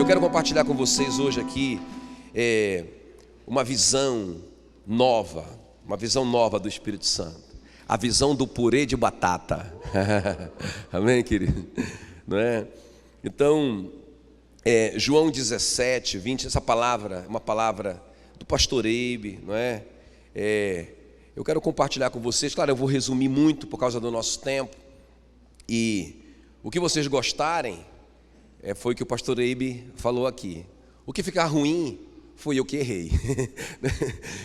quero compartilhar com vocês hoje aqui uma visão nova do Espírito Santo. A visão do purê de batata. Amém, querido? Não é? Então, João 17, 20, essa palavra é uma palavra do pastor Eibe, não é? Eu quero compartilhar com vocês. Claro, eu vou resumir muito por causa do nosso tempo. E o que vocês gostarem foi o que o pastor Eibe falou aqui. O que ficar ruim foi eu que errei.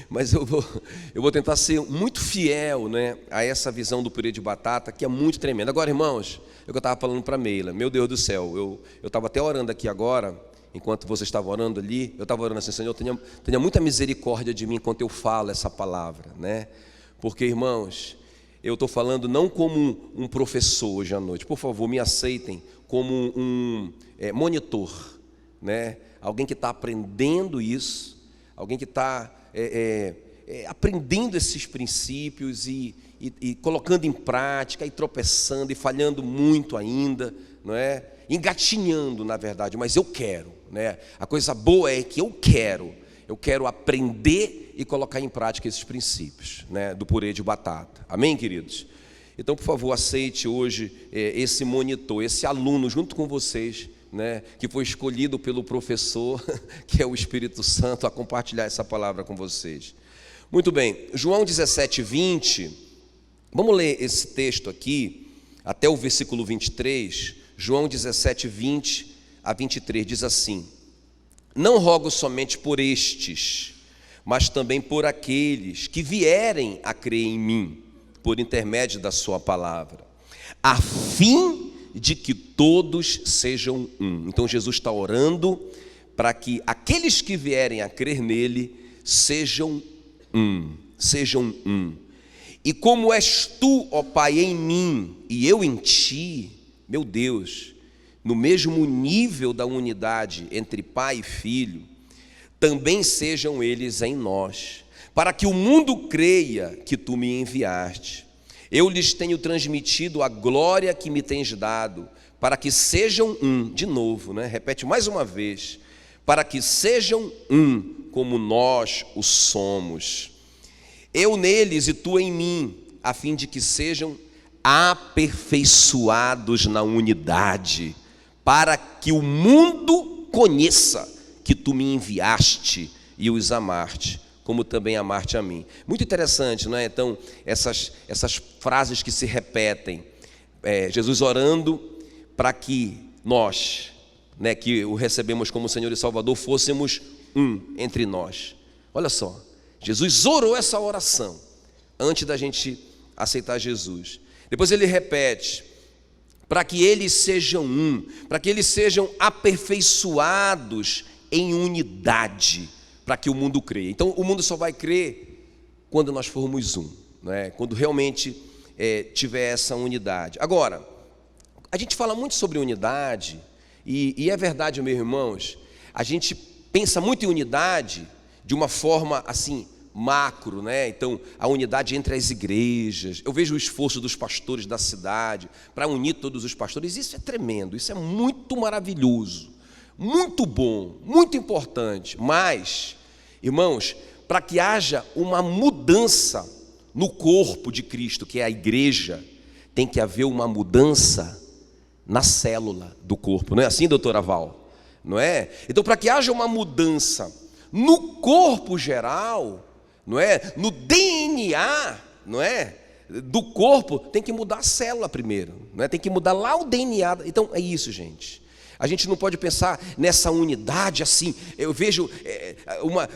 Mas eu vou tentar ser muito fiel, né, a essa visão do purê de batata, que é muito tremenda. Agora, irmãos, é o que eu estava falando para a Meila. Meu Deus do céu, eu estava até orando aqui agora, enquanto você estava orando ali, eu estava orando assim: Senhor, tenha muita misericórdia de mim enquanto eu falo essa palavra, né? Porque, irmãos, eu estou falando não como um professor hoje à noite. Por favor, me aceitem como um monitor, né? Alguém que está aprendendo isso, alguém que está aprendendo esses princípios e colocando em prática, e tropeçando e falhando muito ainda, não é? Engatinhando, na verdade, mas eu quero, né? A coisa boa é que eu quero aprender e colocar em prática esses princípios, né, do purê de batata. Amém, queridos? Então, por favor, aceite hoje esse monitor, esse aluno junto com vocês, né, que foi escolhido pelo professor, que é o Espírito Santo, a compartilhar essa palavra com vocês. Muito bem, João 17, 20, vamos ler esse texto aqui, até o versículo 23, João 17, 20 a 23, diz assim: não rogo somente por estes, mas também por aqueles que vierem a crer em mim, por intermédio da sua palavra, a fim de que todos sejam um. Então Jesus está orando para que aqueles que vierem a crer nele sejam um. E como és tu, ó Pai, em mim e eu em ti, meu Deus, no mesmo nível da unidade entre Pai e Filho, também sejam eles em nós, para que o mundo creia que tu me enviaste. Eu lhes tenho transmitido a glória que me tens dado, para que sejam um. De novo, né? Repete mais uma vez: para que sejam um, como nós o somos. Eu neles e tu em mim, a fim de que sejam aperfeiçoados na unidade, para que o mundo conheça que tu me enviaste e os amaste, como também amaste a mim. Muito interessante, não é? Então, essas frases que se repetem, Jesus orando para que nós, né, que o recebemos como Senhor e Salvador, fôssemos um entre nós. Olha só, Jesus orou essa oração antes da gente aceitar Jesus. Depois ele repete: para que eles sejam um, para que eles sejam aperfeiçoados em unidade, para que o mundo creia. Então, o mundo só vai crer quando nós formos um, né? Quando realmente tiver essa unidade. Agora, a gente fala muito sobre unidade, e é verdade, meus irmãos, a gente pensa muito em unidade de uma forma assim, macro, né? Então, a unidade entre as igrejas. Eu vejo o esforço dos pastores da cidade para unir todos os pastores. Isso é tremendo, isso é muito maravilhoso, muito bom, muito importante. Mas, irmãos, para que haja uma mudança no corpo de Cristo, que é a igreja, tem que haver uma mudança na célula do corpo. Não é assim, doutora Val? Não é? Então, para que haja uma mudança no corpo geral, não é? No DNA, não é? Do corpo, tem que mudar a célula primeiro, não é? Tem que mudar lá o DNA. Então, é isso, gente. A gente não pode pensar nessa unidade assim. Eu vejo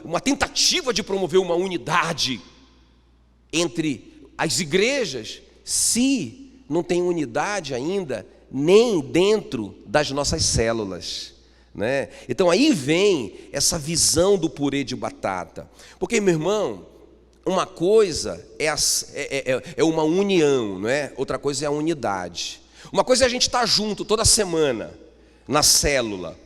uma tentativa de promover uma unidade entre as igrejas, se não tem unidade ainda nem dentro das nossas células, né? Então aí vem essa visão do purê de batata. Porque, meu irmão, uma coisa é uma união, não é? Outra coisa é a unidade. Uma coisa é a gente estar junto toda semana na célula,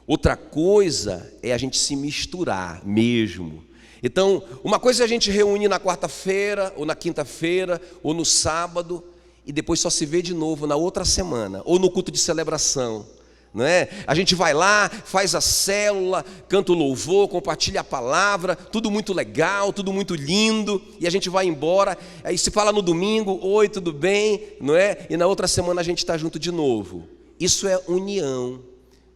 outra coisa é a gente se misturar mesmo. Então, uma coisa é a gente reunir na quarta-feira, ou na quinta-feira, ou no sábado, e depois só se vê de novo na outra semana, ou no culto de celebração, não é? A gente vai lá, faz a célula, canta o louvor, compartilha a palavra, tudo muito legal, tudo muito lindo, e a gente vai embora, aí se fala no domingo, oi, tudo bem, não é? E na outra semana a gente está junto de novo. Isso é união,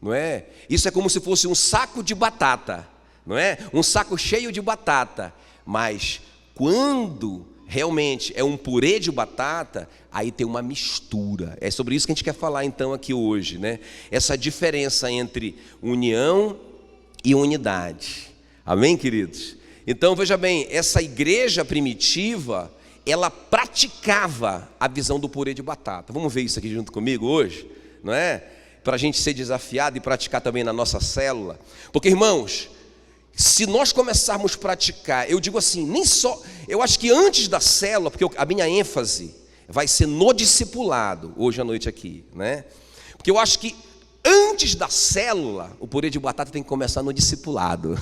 não é? Isso é como se fosse um saco de batata, não é? Um saco cheio de batata, mas quando realmente é um purê de batata, aí tem uma mistura. É sobre isso que a gente quer falar então aqui hoje, né? Essa diferença entre união e unidade. Amém, queridos? Então veja bem, essa igreja primitiva, ela praticava a visão do purê de batata. Vamos ver isso aqui junto comigo hoje, não é? Para a gente ser desafiado e praticar também na nossa célula. Porque, irmãos, se nós começarmos a praticar, eu digo assim, nem só, eu acho que antes da célula, porque a minha ênfase vai ser no discipulado, hoje à noite aqui, né? Porque eu acho que antes da célula, o purê de batata tem que começar no discipulado,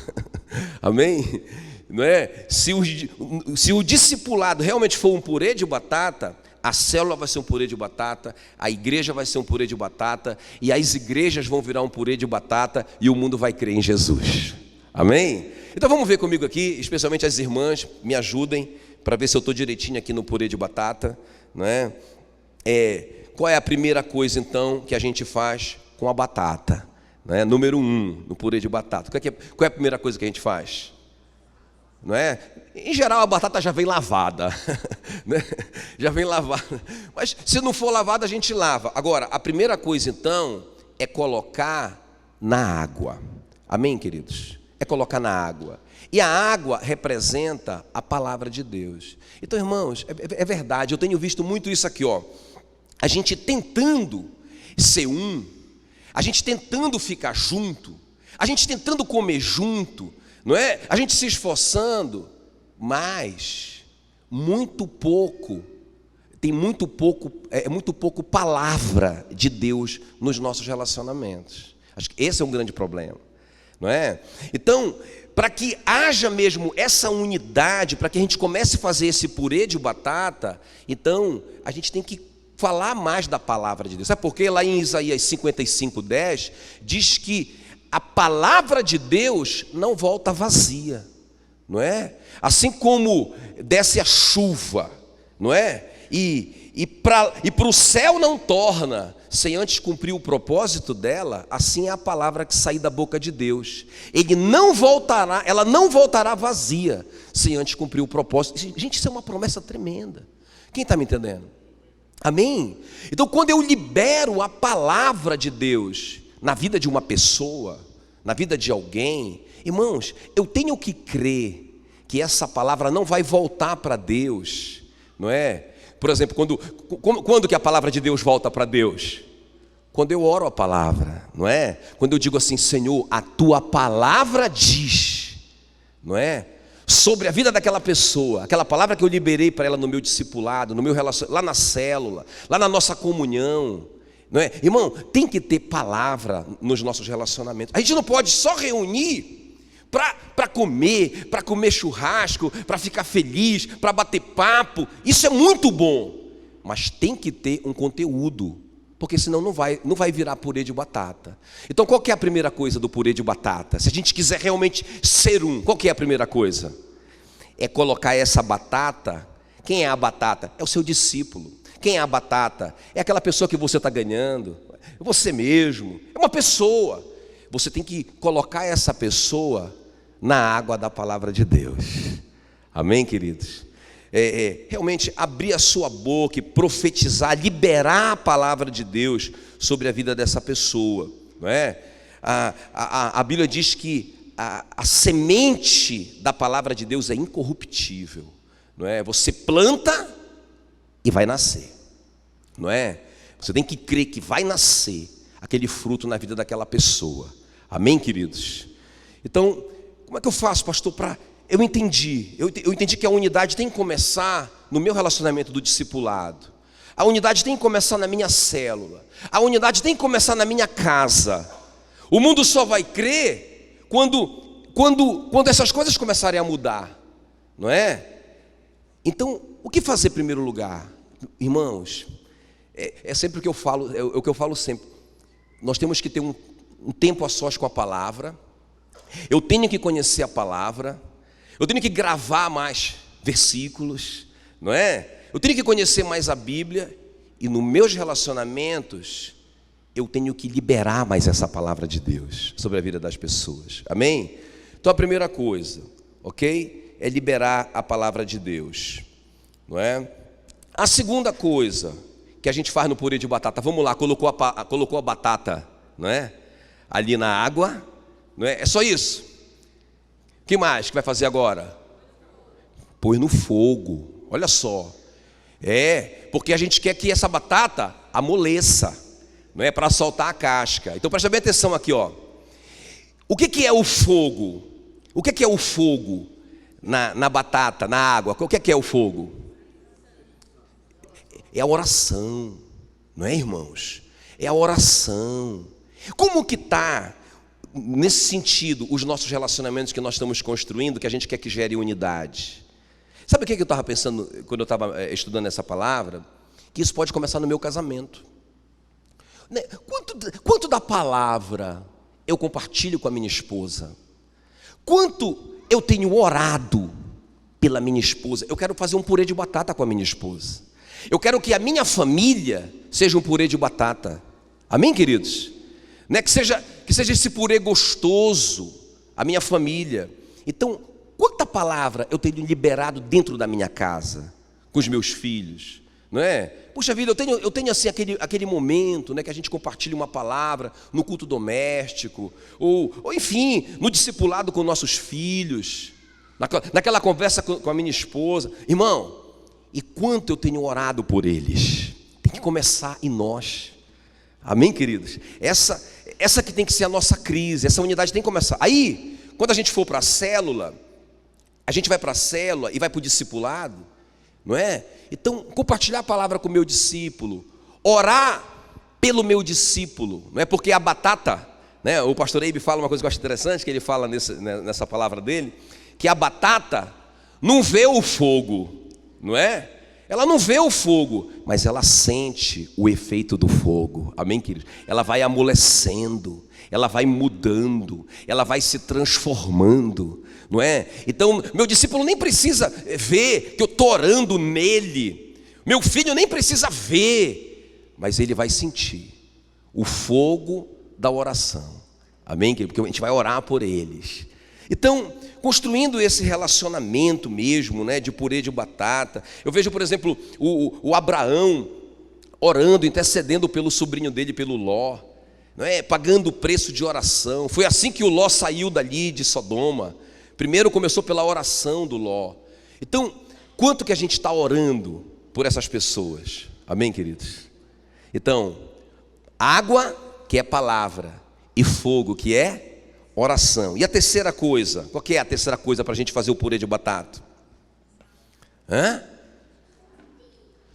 amém? Não é? Se o discipulado realmente for um purê de batata, a célula vai ser um purê de batata, a igreja vai ser um purê de batata, e as igrejas vão virar um purê de batata, e o mundo vai crer em Jesus. Amém? Então vamos ver comigo aqui, especialmente as irmãs, me ajudem para ver se eu estou direitinho aqui no purê de batata, não é? Qual é a primeira coisa então que a gente faz com a batata? Não é? Número 1, no purê de batata. Qual é a primeira coisa que a gente faz? Não é? Em geral a batata já vem lavada, né? Já vem lavada. Mas se não for lavada a gente lava. Agora, a primeira coisa então é colocar na água. Amém, queridos? É colocar na água. E a água representa a palavra de Deus. Então, irmãos, é verdade, eu tenho visto muito isso aqui, ó. A gente tentando ser um, a gente tentando ficar junto, a gente tentando comer junto, não é? A gente se esforçando, mas muito pouco, tem muito pouco palavra de Deus nos nossos relacionamentos. Acho que esse é um grande problema. Não é? Então, para que haja mesmo essa unidade, para que a gente comece a fazer esse purê de batata, então a gente tem que falar mais da palavra de Deus. Sabe por quê? Lá em Isaías 55:10 diz que a palavra de Deus não volta vazia, não é? Assim como desce a chuva, não é? E para o céu não torna, sem antes cumprir o propósito dela, assim é a palavra que sair da boca de Deus. Ela não voltará vazia, sem antes cumprir o propósito. Gente, isso é uma promessa tremenda. Quem está me entendendo? Amém? Então, quando eu libero a palavra de Deus na vida de uma pessoa, na vida de alguém, irmãos, eu tenho que crer que essa palavra não vai voltar para Deus, não é? Por exemplo, quando que a palavra de Deus volta para Deus? Quando eu oro a palavra, não é? Quando eu digo assim, Senhor, a tua palavra diz, não é? Sobre a vida daquela pessoa, aquela palavra que eu liberei para ela no meu discipulado, no meu relacionamento, lá na célula, lá na nossa comunhão, não é? Irmão, tem que ter palavra nos nossos relacionamentos. A gente não pode só reunir para comer churrasco, para ficar feliz, para bater papo. Isso é muito bom, mas tem que ter um conteúdo, porque senão não vai virar purê de batata. Então qual que é a primeira coisa do purê de batata? Se a gente quiser realmente ser um, qual que é a primeira coisa? É colocar essa batata. Quem é a batata? É o seu discípulo. Quem é a batata? É aquela pessoa que você está ganhando, é você mesmo, é uma pessoa. Você tem que colocar essa pessoa na água da palavra de Deus. Amém, queridos? Realmente abrir a sua boca e profetizar, liberar a palavra de Deus sobre a vida dessa pessoa, não é? A Bíblia diz que a semente da palavra de Deus é incorruptível, não é? Você planta e vai nascer, não é? Você tem que crer que vai nascer aquele fruto na vida daquela pessoa. Amém, queridos? Então, como é que eu faço, pastor, para... Eu entendi que a unidade tem que começar no meu relacionamento do discipulado. A unidade tem que começar na minha célula. A unidade tem que começar na minha casa. O mundo só vai crer quando essas coisas começarem a mudar, não é? Então, o que fazer em primeiro lugar? Irmãos, é sempre o que eu falo, é o que eu falo sempre. nós temos que ter um tempo a sós com a palavra. Eu tenho que conhecer a palavra. Eu tenho que gravar mais versículos, não é? Eu tenho que conhecer mais a Bíblia. E nos meus relacionamentos, eu tenho que liberar mais essa palavra de Deus sobre a vida das pessoas. Amém? Então a primeira coisa, ok? É liberar a palavra de Deus, não é? A segunda coisa que a gente faz no purê de batata, vamos lá, colocou a batata, não é? Ali na água, não é? É só isso. O que mais que vai fazer agora? Põe no fogo, olha só. Porque a gente quer que essa batata amoleça, não é? Para soltar a casca. Então presta bem atenção aqui, ó. O que é o fogo? O que é o fogo na batata, na água? O que é o fogo? É a oração, não é, irmãos? É a oração. Como que está, nesse sentido, os nossos relacionamentos que nós estamos construindo, que a gente quer que gere unidade? Sabe o que eu estava pensando quando eu estava estudando essa palavra? Que isso pode começar no meu casamento. Quanto da palavra eu compartilho com a minha esposa? Quanto eu tenho orado pela minha esposa? Eu quero fazer um purê de batata com a minha esposa. Eu quero que a minha família seja um purê de batata. Amém, queridos? Né? Que seja esse purê gostoso, a minha família. Então, quanta palavra eu tenho liberado dentro da minha casa, com os meus filhos, não é? Puxa vida, eu tenho assim aquele momento, né, que a gente compartilha uma palavra no culto doméstico, ou enfim, no discipulado com nossos filhos, naquela conversa com a minha esposa. Irmão, e quanto eu tenho orado por eles? Tem que começar em nós. Amém, queridos? Essa que tem que ser a nossa crise, essa unidade tem que começar. Aí, quando a gente for para a célula, a gente vai para a célula e vai para o discipulado, não é? Então, compartilhar a palavra com o meu discípulo, orar pelo meu discípulo, não é? Porque a batata, né? O pastor Eibe fala uma coisa que eu acho interessante, que ele fala nessa palavra dele, que a batata não vê o fogo, não é? Ela não vê o fogo, mas ela sente o efeito do fogo. Amém, queridos? Ela vai amolecendo, ela vai mudando, ela vai se transformando, não é? Então, meu discípulo nem precisa ver que eu estou orando nele. Meu filho nem precisa ver, mas ele vai sentir o fogo da oração. Amém, querido? Porque a gente vai orar por eles. Então, construindo esse relacionamento mesmo, né, de purê de batata. Eu vejo, por exemplo, o Abraão orando, intercedendo pelo sobrinho dele, pelo Ló, não é? Pagando o preço de oração. Foi assim que o Ló saiu dali de Sodoma. Primeiro começou pela oração do Ló. Então, quanto que a gente está orando por essas pessoas? Amém, queridos? Então, água, que é palavra, e fogo, que é oração. E a terceira coisa, qual que é a terceira coisa para a gente fazer o purê de batata?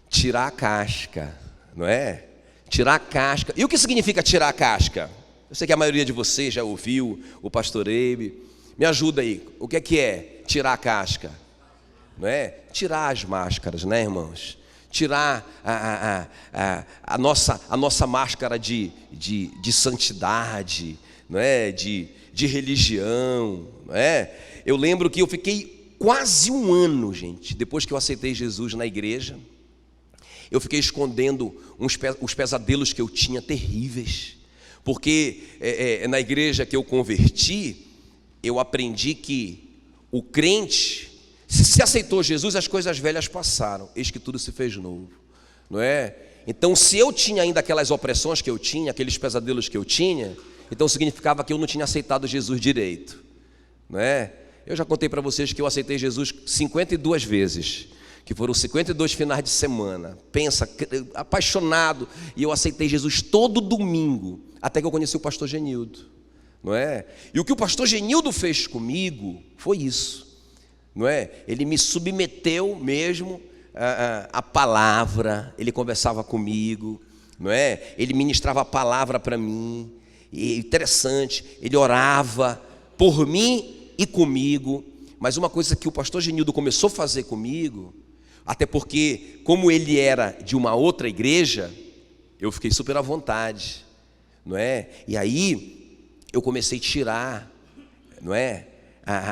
Tirar a casca, não é? Tirar a casca. E o que significa tirar a casca? Eu sei que a maioria de vocês já ouviu o pastor Eibe. Me ajuda aí, o que é tirar a casca? Não é? Tirar as máscaras, né, irmãos? Tirar a nossa máscara de santidade, não é? De religião, não é? Eu lembro que eu fiquei quase um ano, gente, depois que eu aceitei Jesus na igreja, eu fiquei escondendo os pesadelos que eu tinha terríveis, porque na igreja que eu converti, eu aprendi que o crente, se aceitou Jesus, as coisas velhas passaram, eis que tudo se fez novo, não é? Então, se eu tinha ainda aquelas opressões que eu tinha, aqueles pesadelos que eu tinha, então significava que eu não tinha aceitado Jesus direito, não é? Eu já contei para vocês que eu aceitei Jesus 52 vezes, que foram 52 finais de semana. Pensa, apaixonado, e eu aceitei Jesus todo domingo, até que eu conheci o pastor Genildo, não é? E o que o pastor Genildo fez comigo foi isso, não é? Ele me submeteu mesmo à palavra, ele conversava comigo, não é? Ele ministrava a palavra para mim. E interessante, ele orava por mim e comigo. Mas uma coisa que o pastor Genildo começou a fazer comigo, até porque como ele era de uma outra igreja, eu fiquei super à vontade, não é? E aí eu comecei a tirar, não é,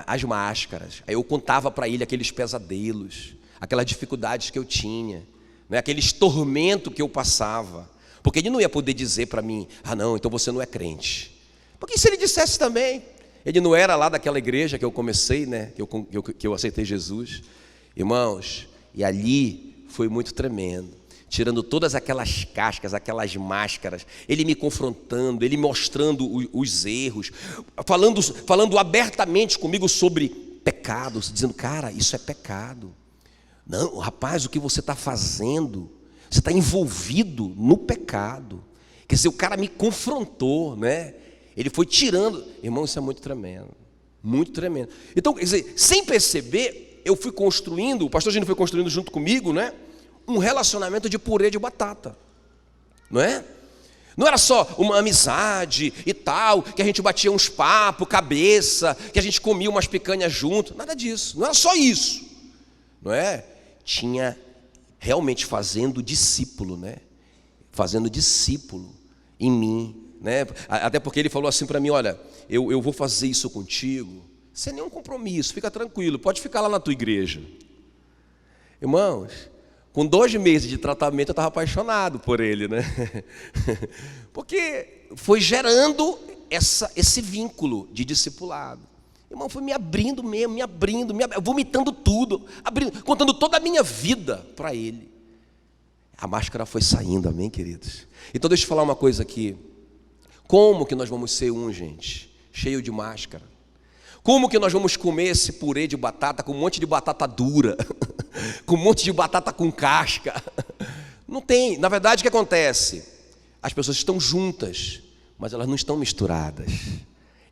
as máscaras. Aí eu contava para ele aqueles pesadelos, aquelas dificuldades que eu tinha, não é? Aqueles tormentos que eu passava, porque ele não ia poder dizer para mim: ah não, então você não é crente. Porque se ele dissesse também, ele não era lá daquela igreja que eu comecei, né, que eu aceitei Jesus. Irmãos, e ali foi muito tremendo, tirando todas aquelas cascas, aquelas máscaras, ele me confrontando, ele mostrando os erros, falando abertamente comigo sobre pecados, dizendo: cara, isso é pecado. Não, rapaz, o que você está fazendo, você está envolvido no pecado. Quer dizer, o cara me confrontou, né? Ele foi tirando. Irmão, isso é muito tremendo, muito tremendo. Então, quer dizer, sem perceber, eu fui construindo, o pastor Gino foi construindo junto comigo, né, um relacionamento de purê de batata, não é? Não era só uma amizade e tal, que a gente batia uns papos, cabeça, que a gente comia umas picanhas junto, nada disso, não era só isso, não é? Tinha realmente fazendo discípulo, né? Fazendo discípulo em mim, né? Até porque ele falou assim para mim: olha, eu vou fazer isso contigo sem nenhum compromisso, fica tranquilo, pode ficar lá na tua igreja. Irmãos, com 2 meses de tratamento eu estava apaixonado por ele, né? Porque foi gerando esse vínculo de discipulado. Irmão, foi me abrindo mesmo, vomitando tudo, contando toda a minha vida para ele. A máscara foi saindo, amém, queridos? Então deixa eu falar uma coisa aqui. Como que nós vamos ser gente? Cheio de máscara. Como que nós vamos comer esse purê de batata com um monte de batata dura, com um monte de batata com casca? Não tem. Na verdade, o que acontece? As pessoas estão juntas, mas elas não estão misturadas.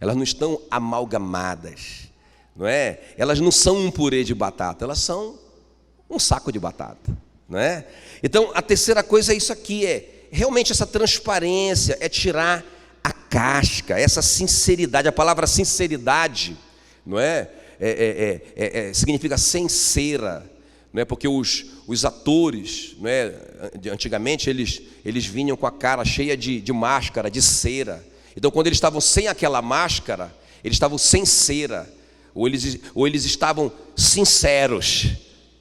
Elas não estão amalgamadas, não é? Elas não são um purê de batata, elas são um saco de batata, não é? Então, a terceira coisa é isso aqui, é realmente essa transparência, é tirar a casca, essa sinceridade. A palavra sinceridade, não é? Significa sincera, não é? Porque os atores, não é? Antigamente eles vinham com a cara cheia de máscara, de cera. Então, quando eles estavam sem aquela máscara, eles estavam sem cera, ou eles estavam sinceros,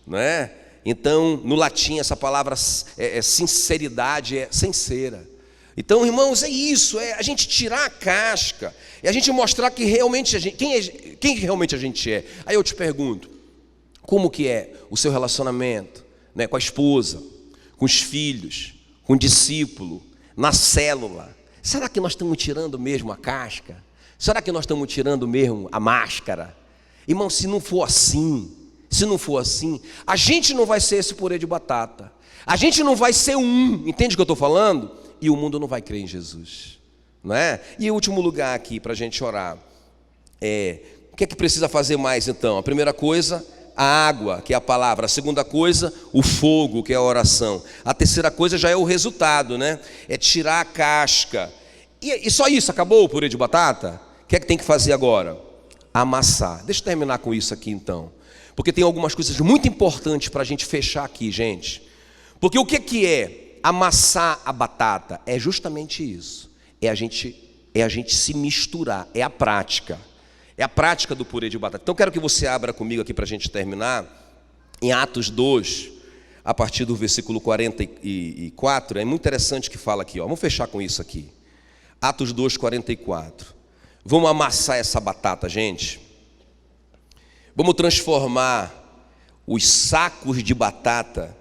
não é? Então, no latim, essa palavra sinceridade é sem cera. Então, irmãos, é isso, é a gente tirar a casca, é a gente mostrar que realmente quem realmente a gente é. Aí eu te pergunto, como que é o seu relacionamento, né, com a esposa, com os filhos, com o discípulo, na célula? Será que nós estamos tirando mesmo a casca? Será que nós estamos tirando mesmo a máscara? Irmão, se não for assim, a gente não vai ser esse purê de batata. A gente não vai ser entende o que eu estou falando? E o mundo não vai crer em Jesus, não é? E em último lugar aqui, para a gente orar, o que é que precisa fazer mais então? A primeira coisa, a água, que é a palavra. A segunda coisa, o fogo, que é a oração. A terceira coisa já é o resultado, né? É tirar a casca. E só isso, acabou o purê de batata? O que é que tem que fazer agora? Amassar. Deixa eu terminar com isso aqui então, porque tem algumas coisas muito importantes para a gente fechar aqui, gente. Porque o que é amassar a batata? É justamente isso. É a gente se misturar, é a prática. É a prática do purê de batata. Então quero que você abra comigo aqui para a gente terminar, em Atos 2, a partir do versículo 44. É muito interessante que fala aqui, ó. Vamos fechar com isso aqui. Atos 2, 44. Vamos amassar essa batata, gente. Vamos transformar os sacos de batata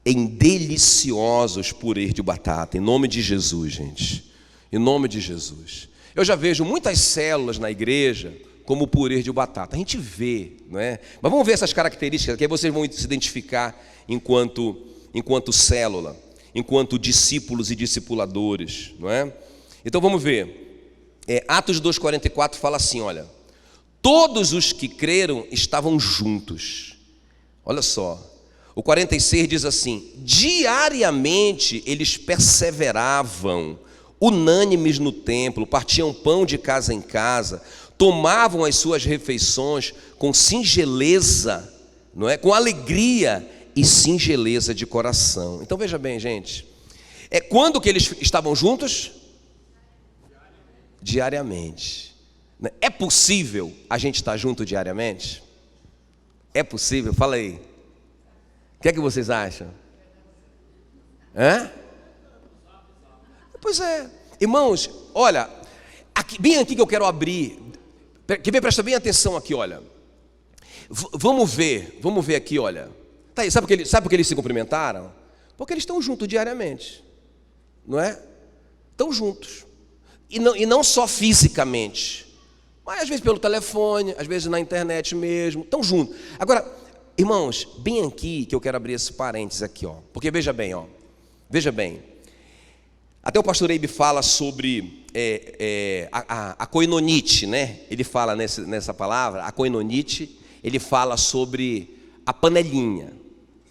em deliciosos purês de batata, em nome de Jesus, gente. Em nome de Jesus. Eu já vejo muitas células na igreja como purê de batata. A gente vê, não é? Mas vamos ver essas características, que aí vocês vão se identificar enquanto célula, enquanto discípulos e discipuladores, não é? Então vamos ver. Atos 2,44 fala assim, olha: todos os que creram estavam juntos. Olha só. O 46 diz assim: diariamente eles perseveravam, unânimes no templo, partiam pão de casa em casa, tomavam as suas refeições com singeleza, não é? Com alegria e singeleza de coração. Então veja bem, gente, quando que eles estavam juntos? diariamente. É possível a gente estar junto diariamente? É possível? Fala aí. O que é que vocês acham? Pois é. Irmãos, olha, bem aqui que eu quero abrir. Quer ver? Presta bem atenção aqui, olha. Vamos ver aqui, olha. Tá aí, sabe por que eles se cumprimentaram? Porque eles estão juntos diariamente, não é? Estão juntos. E não só fisicamente, mas às vezes pelo telefone, às vezes na internet mesmo, estão juntos. Agora, irmãos, bem aqui que eu quero abrir esse parênteses aqui, ó. Porque veja bem, ó. Veja bem. Até o pastor Eibe fala sobre a koinonite, né? Ele fala nessa palavra, a koinonite, ele fala sobre a panelinha,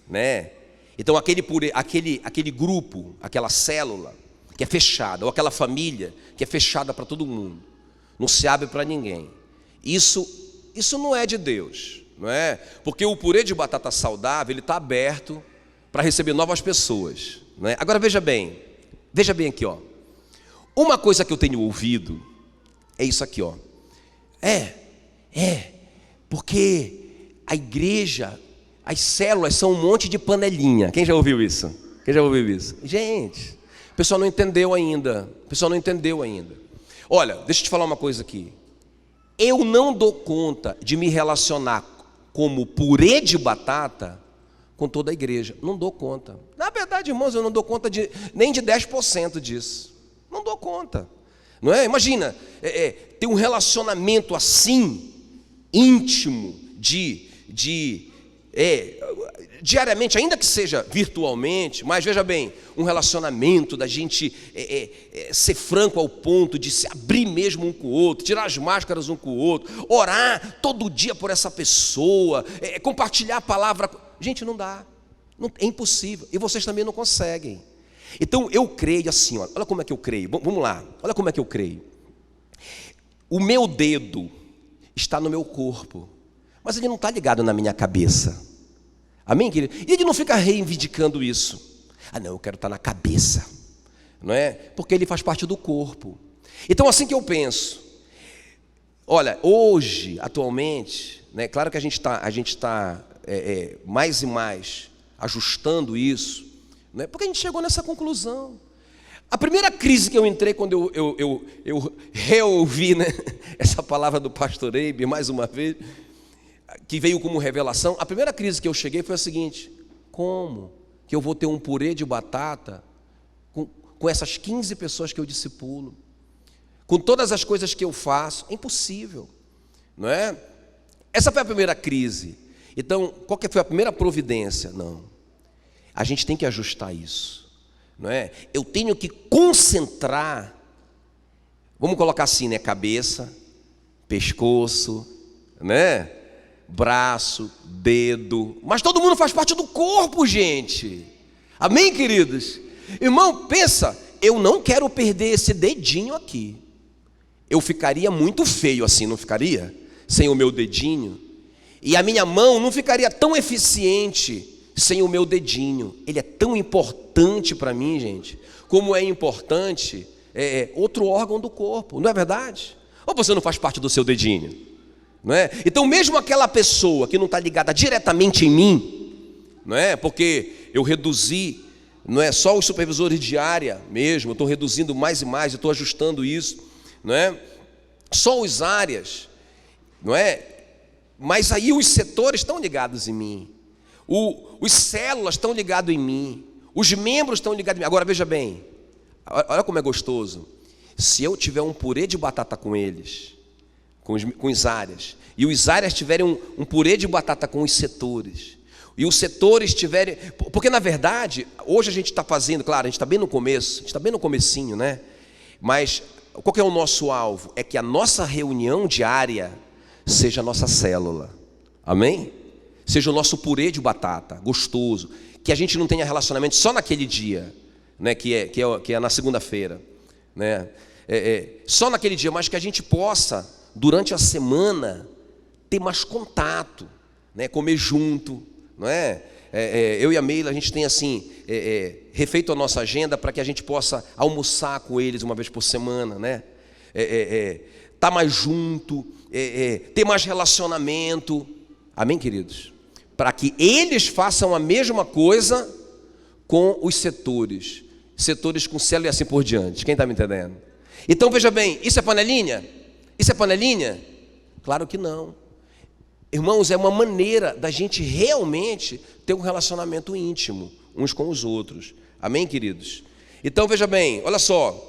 né? Então aquele grupo, aquela célula que é fechada, ou aquela família que é fechada para todo mundo, não se abre para ninguém. Isso não é de Deus, não é? Porque o purê de batata saudável, ele está aberto para receber novas pessoas, não é? Agora veja bem aqui, ó. Uma coisa que eu tenho ouvido é isso aqui, ó. Porque a igreja, as células são um monte de panelinha. Quem já ouviu isso? Gente, o pessoal não entendeu ainda. Olha, deixa eu te falar uma coisa aqui. Eu não dou conta de me relacionar como purê de batata com toda a igreja. Não dou conta. Na verdade, irmãos, eu não dou conta nem de 10% disso. Não dou conta. Não é? Imagina, ter um relacionamento assim, íntimo, diariamente, ainda que seja virtualmente, mas veja bem, um relacionamento da gente ser franco ao ponto de se abrir mesmo um com o outro, tirar as máscaras um com o outro, orar todo dia por essa pessoa, compartilhar a palavra. Gente, não dá, é impossível, e vocês também não conseguem. Então eu creio assim, olha como é que eu creio, vamos lá, olha como é que eu creio. O meu dedo está no meu corpo, mas ele não está ligado na minha cabeça. Amém, querido? E ele não fica reivindicando isso. Não, eu quero estar na cabeça, não é? Porque ele faz parte do corpo. Então assim que eu penso, olha, hoje, atualmente, né, claro que a gente está mais e mais ajustando isso, né, porque a gente chegou nessa conclusão. A primeira crise que eu entrei quando eu reouvi, né, essa palavra do pastor Eibe, mais uma vez, que veio como revelação, a primeira crise que eu cheguei foi a seguinte: como que eu vou ter um purê de batata com essas 15 pessoas que eu discipulo, com todas as coisas que eu faço? É impossível, não é? Essa foi a primeira crise. Então, qual que foi a primeira providência? Não, a gente tem que ajustar isso, não é? Eu tenho que concentrar, vamos colocar assim, né? Cabeça, pescoço, né? Braço, dedo, mas todo mundo faz parte do corpo, gente. Amém, queridos? Irmão, pensa, eu não quero perder esse dedinho aqui. Eu ficaria muito feio assim, não ficaria? Sem o meu dedinho. E a minha mão não ficaria tão eficiente sem o meu dedinho. Ele é tão importante para mim, gente, como é importante outro órgão do corpo, não é verdade? Ou você não faz parte do seu dedinho? Não é? Então mesmo aquela pessoa que não está ligada diretamente em mim, não é? Porque eu reduzi, não é só os supervisores de área mesmo, eu estou reduzindo mais e mais, eu estou ajustando isso, não é? Só os áreas, não é? Mas aí os setores estão ligados em mim, os células estão ligados em mim, os membros estão ligados em mim. Agora veja bem, olha como é gostoso. Se eu tiver um purê de batata com eles, com os áreas, e os áreas tiverem um purê de batata com os setores, e os setores tiverem, porque na verdade hoje a gente está fazendo, claro, a gente está bem no começo, a gente está bem no comecinho, né? Mas qual que é o nosso alvo? É que a nossa reunião diária seja a nossa célula, amém? Seja o nosso purê de batata gostoso, que a gente não tenha relacionamento só naquele dia, né? Que é na segunda-feira, né? Só naquele dia, mas que a gente possa durante a semana ter mais contato, né? Comer junto, não é? Eu e a Meila, a gente tem assim refeito a nossa agenda para que a gente possa almoçar com eles uma vez por semana, né? estar mais junto, ter mais relacionamento. Amém, queridos? Para que eles façam a mesma coisa com os setores com célula e assim por diante. Quem está me entendendo? Então veja bem, isso é panelinha? Isso é panelinha? Claro que não. Irmãos, é uma maneira da gente realmente ter um relacionamento íntimo uns com os outros. Amém, queridos? Então veja bem, olha só,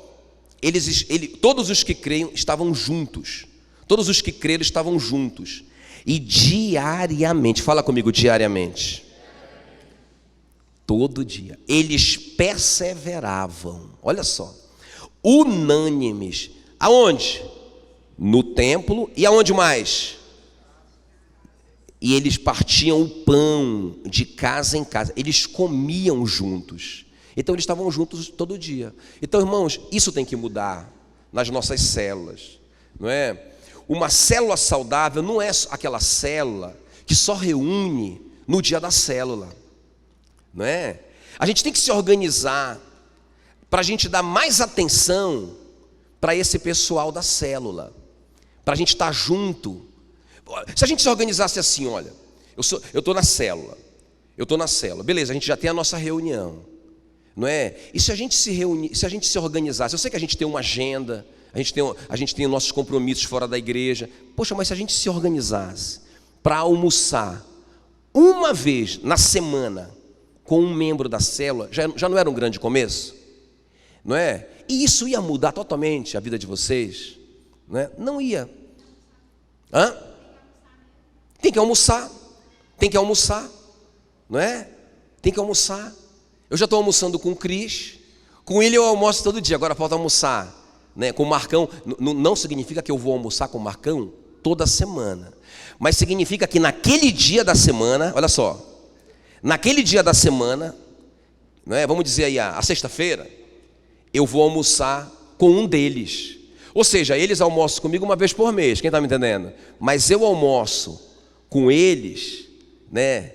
todos os que creem estavam juntos. Todos os que creram estavam juntos. E diariamente, fala comigo, diariamente. Todo dia. Eles perseveravam, olha só, unânimes. Aonde? No templo. E aonde mais? E eles partiam o pão de casa em casa. Eles comiam juntos. Então eles estavam juntos todo dia. Então, irmãos, isso tem que mudar nas nossas células, não é? Uma célula saudável não é aquela célula que só reúne no dia da célula, não é? A gente tem que se organizar para a gente dar mais atenção para esse pessoal da célula, para a gente estar junto. Se a gente se organizasse assim, olha, eu estou na célula, beleza, a gente já tem a nossa reunião, não é? E se a gente se reunir, se a gente se organizasse, eu sei que a gente tem uma agenda, a gente tem nossos compromissos fora da igreja, poxa, mas se a gente se organizasse para almoçar uma vez na semana com um membro da célula, já não era um grande começo? Não é? E isso ia mudar totalmente a vida de vocês? Não é? Não ia. Hã? Tem que almoçar, não é? Tem que almoçar. Eu já estou almoçando com o Cris, com ele eu almoço todo dia, agora falta almoçar, né? Com o Marcão. Não significa que eu vou almoçar com o Marcão toda semana, mas significa que naquele dia da semana, olha só, naquele dia da semana, não é? Vamos dizer aí a sexta-feira, eu vou almoçar com um deles. Ou seja, eles almoçam comigo uma vez por mês, quem está me entendendo? Mas eu almoço com eles, né,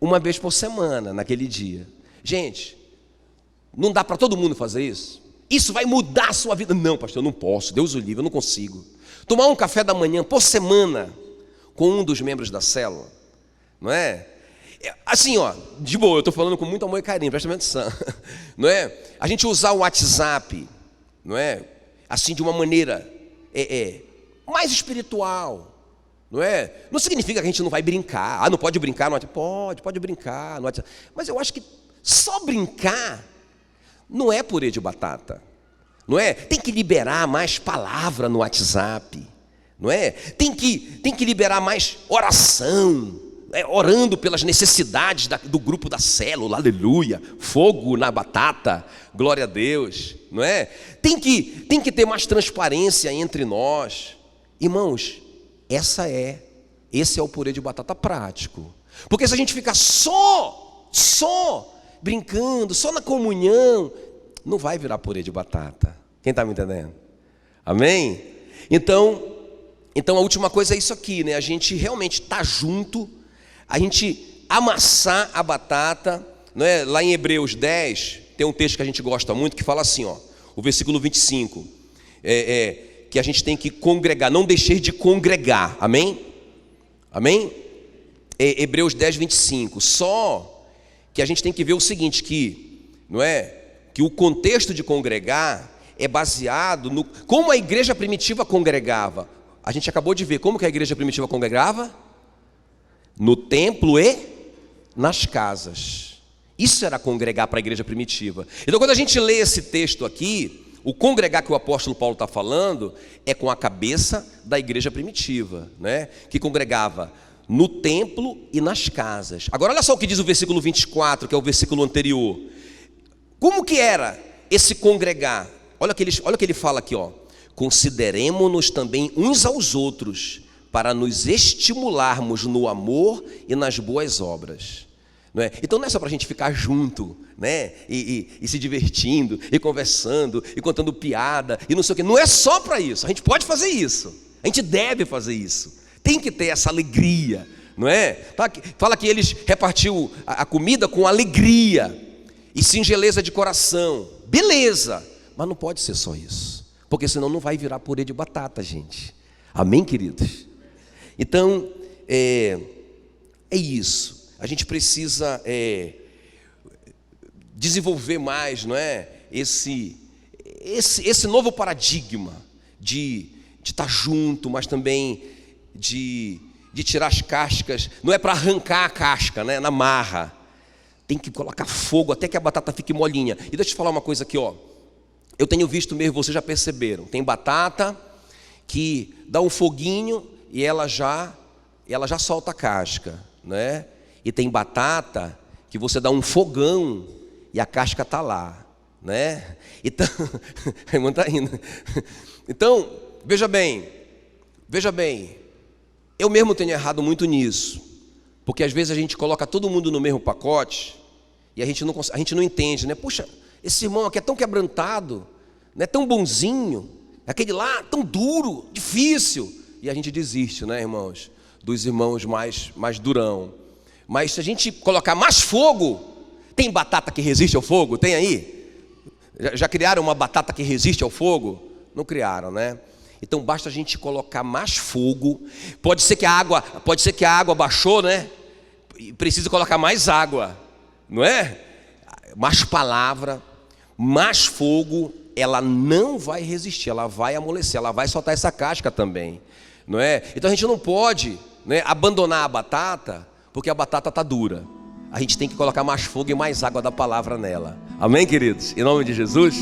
uma vez por semana, naquele dia. Gente, não dá para todo mundo fazer isso? Isso vai mudar a sua vida? Não, pastor, eu não posso, Deus o livre, eu não consigo. Tomar um café da manhã por semana com um dos membros da célula, não é? Assim, ó, de boa, eu estou falando com muito amor e carinho, presta atenção, não é? A gente usar o WhatsApp, não é? Assim, de uma maneira mais espiritual, não é? Não significa que a gente não vai brincar. Não pode brincar no WhatsApp? Pode brincar no WhatsApp. Mas eu acho que só brincar não é purê de batata, não é? Tem que liberar mais palavra no WhatsApp, não é? Tem que liberar mais oração, orando pelas necessidades do grupo da célula, aleluia, fogo na batata, glória a Deus, não é? Tem que ter mais transparência entre nós. Irmãos, esse é o purê de batata prático. Porque se a gente ficar só brincando, só na comunhão, não vai virar purê de batata. Quem está me entendendo? Amém? Então a última coisa é isso aqui, né? A gente realmente estar junto, a gente amassar a batata, não é? Lá em Hebreus 10, tem um texto que a gente gosta muito, que fala assim, ó, o versículo 25, que a gente tem que congregar, não deixar de congregar, amém? Amém? Hebreus 10, 25, só que a gente tem que ver o seguinte, não é? Que o contexto de congregar é baseado no como a igreja primitiva congregava. A gente acabou de ver como que a igreja primitiva congregava? No templo e nas casas. Isso era congregar para a igreja primitiva. Então quando a gente lê esse texto aqui, o congregar que o apóstolo Paulo está falando é com a cabeça da igreja primitiva, né? Que congregava no templo e nas casas. Agora olha só o que diz o versículo 24, que é o versículo anterior. Como que era esse congregar? Olha o que ele fala aqui, ó. Consideremo-nos também uns aos outros, para nos estimularmos no amor e nas boas obras. Não é? Então não é só para a gente ficar junto, né? E se divertindo, e conversando, e contando piada, e não sei o quê. Não é só para isso, a gente pode fazer isso, a gente deve fazer isso, tem que ter essa alegria, não é? Fala que eles repartiam a comida com alegria e singeleza de coração, beleza, mas não pode ser só isso. porque senão não vai virar purê de batata, gente. Amém, queridos? Então, é isso. A gente precisa desenvolver mais, não é? Esse novo paradigma de estar junto, mas também de tirar as cascas. Não é para arrancar a casca, né? Na marra. Tem que colocar fogo até que a batata fique molinha. E deixa eu te falar uma coisa aqui, ó. Eu tenho visto mesmo, vocês já perceberam. Tem batata que dá um foguinho e ela já solta a casca, né? E tem batata que você dá um fogão e a casca está lá, né? Então, a irmã está indo. Então, veja bem, eu mesmo tenho errado muito nisso, porque às vezes a gente coloca todo mundo no mesmo pacote e a gente não entende, né? Puxa, esse irmão aqui é tão quebrantado, né? Tão bonzinho, aquele lá tão duro, difícil, e a gente desiste, né, irmãos? Dos irmãos mais durão. Mas se a gente colocar mais fogo, tem batata que resiste ao fogo? Tem aí? Já criaram uma batata que resiste ao fogo? Não criaram, né? Então basta a gente colocar mais fogo. Pode ser que a água baixou, né? E precisa colocar mais água, não é? Mais palavra, mais fogo, ela não vai resistir, ela vai amolecer, ela vai soltar essa casca também, não é? Então a gente não pode, né, abandonar a batata, porque a batata está dura. A gente tem que colocar mais fogo e mais água da palavra nela. Amém, queridos? Em nome de Jesus.